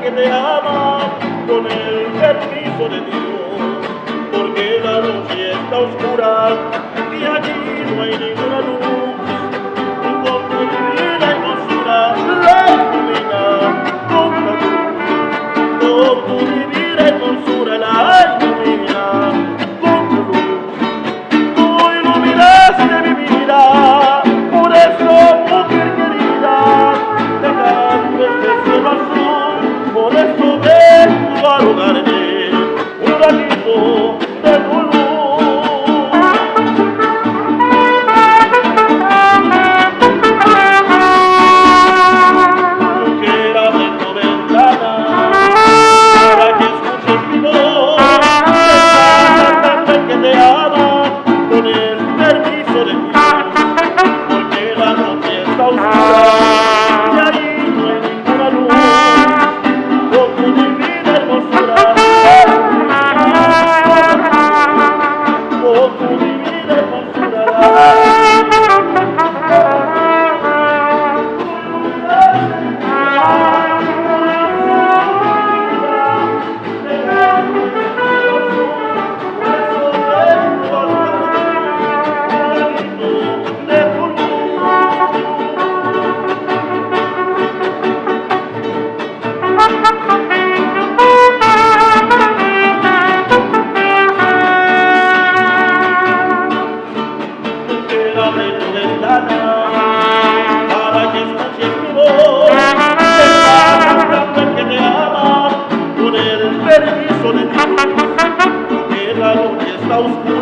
que te ama con el permiso de Dios, porque la noche está oscura y allí no hay ninguna luz. Y con tu divina hermosura la ilumina con la luz, con tu divina hermosura la ilumina con tu luz. Tú iluminaste mi vida, por eso, mujer querida, te canto este cielo azul, por eso vengo a rogarte un ratito de tu luz. Mujer, abre tu ventana para que escuches mi voz, que te ama con el permiso de Dios, porque la noche está oscura y ahí no hay ninguna luz. Con tu divina hermosura, con tu divina hermosura. Abre tu ventana para que escuches mi voz, que te ama con el permiso de Dios, porque la noche está oscura.